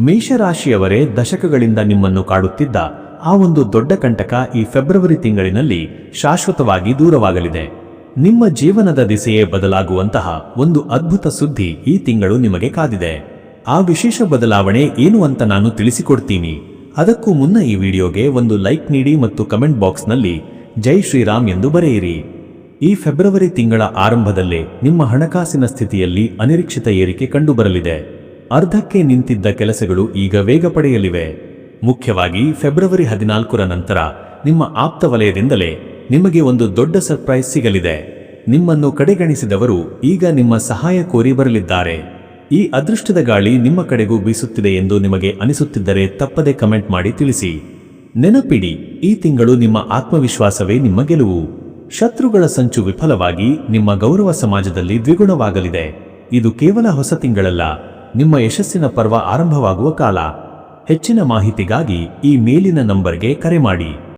ಮೇಷರಾಶಿಯವರೇ, ದಶಕಗಳಿಂದ ನಿಮ್ಮನ್ನು ಕಾಡುತ್ತಿದ್ದ ಆ ಒಂದು ದೊಡ್ಡ ಕಂಟಕ ಈ ಫೆಬ್ರವರಿ ತಿಂಗಳಿನಲ್ಲಿ ಶಾಶ್ವತವಾಗಿ ದೂರವಾಗಲಿದೆ. ನಿಮ್ಮ ಜೀವನದ ದಿಸೆಯೇ ಬದಲಾಗುವಂತಹ ಒಂದು ಅದ್ಭುತ ಸುದ್ದಿ ಈ ತಿಂಗಳು ನಿಮಗೆ ಕಾದಿದೆ. ಆ ವಿಶೇಷ ಬದಲಾವಣೆ ಏನು ಅಂತ ನಾನು ತಿಳಿಸಿಕೊಡ್ತೀನಿ. ಅದಕ್ಕೂ ಮುನ್ನ ಈ ವಿಡಿಯೋಗೆ ಒಂದು ಲೈಕ್ ನೀಡಿ ಮತ್ತು ಕಮೆಂಟ್ ಬಾಕ್ಸ್ನಲ್ಲಿ ಜೈ ಶ್ರೀರಾಮ್ ಎಂದು ಬರೆಯಿರಿ. ಈ ಫೆಬ್ರವರಿ ತಿಂಗಳ ಆರಂಭದಲ್ಲೇ ನಿಮ್ಮ ಹಣಕಾಸಿನ ಸ್ಥಿತಿಯಲ್ಲಿ ಅನಿರೀಕ್ಷಿತ ಏರಿಕೆ ಕಂಡುಬರಲಿದೆ. ಅರ್ಧಕ್ಕೆ ನಿಂತಿದ್ದ ಕೆಲಸಗಳು ಈಗ ವೇಗ ಪಡೆಯಲಿವೆ. ಮುಖ್ಯವಾಗಿ ಫೆಬ್ರವರಿ 14ರ ನಂತರ ನಿಮ್ಮ ಆಪ್ತ ವಲಯದಿಂದಲೇ ನಿಮಗೆ ಒಂದು ದೊಡ್ಡ ಸರ್ಪ್ರೈಸ್ ಸಿಗಲಿದೆ. ನಿಮ್ಮನ್ನು ಕಡೆಗಣಿಸಿದವರು ಈಗ ನಿಮ್ಮ ಸಹಾಯ ಕೋರಿ ಬರಲಿದ್ದಾರೆ. ಈ ಅದೃಷ್ಟದ ಗಾಳಿ ನಿಮ್ಮ ಕಡೆಗೂ ಬೀಸುತ್ತಿದೆ ಎಂದು ನಿಮಗೆ ಅನಿಸುತ್ತಿದ್ದರೆ ತಪ್ಪದೆ ಕಮೆಂಟ್ ಮಾಡಿ ತಿಳಿಸಿ. ನೆನಪಿಡಿ, ಈ ತಿಂಗಳು ನಿಮ್ಮ ಆತ್ಮವಿಶ್ವಾಸವೇ ನಿಮ್ಮ ಗೆಲುವು. ಶತ್ರುಗಳ ಸಂಚು ವಿಫಲವಾಗಿ ನಿಮ್ಮ ಗೌರವ ಸಮಾಜದಲ್ಲಿ ದ್ವಿಗುಣವಾಗಲಿದೆ. ಇದು ಕೇವಲ ಹೊಸ ತಿಂಗಳಲ್ಲ, ನಿಮ್ಮ ಯಶಸ್ಸಿನ ಪರ್ವ ಆರಂಭವಾಗುವ ಕಾಲ. ಹೆಚ್ಚಿನ ಮಾಹಿತಿಗಾಗಿ ಈ ಮೇಲಿನ ನಂಬರ್ಗೆ ಕರೆ ಮಾಡಿ.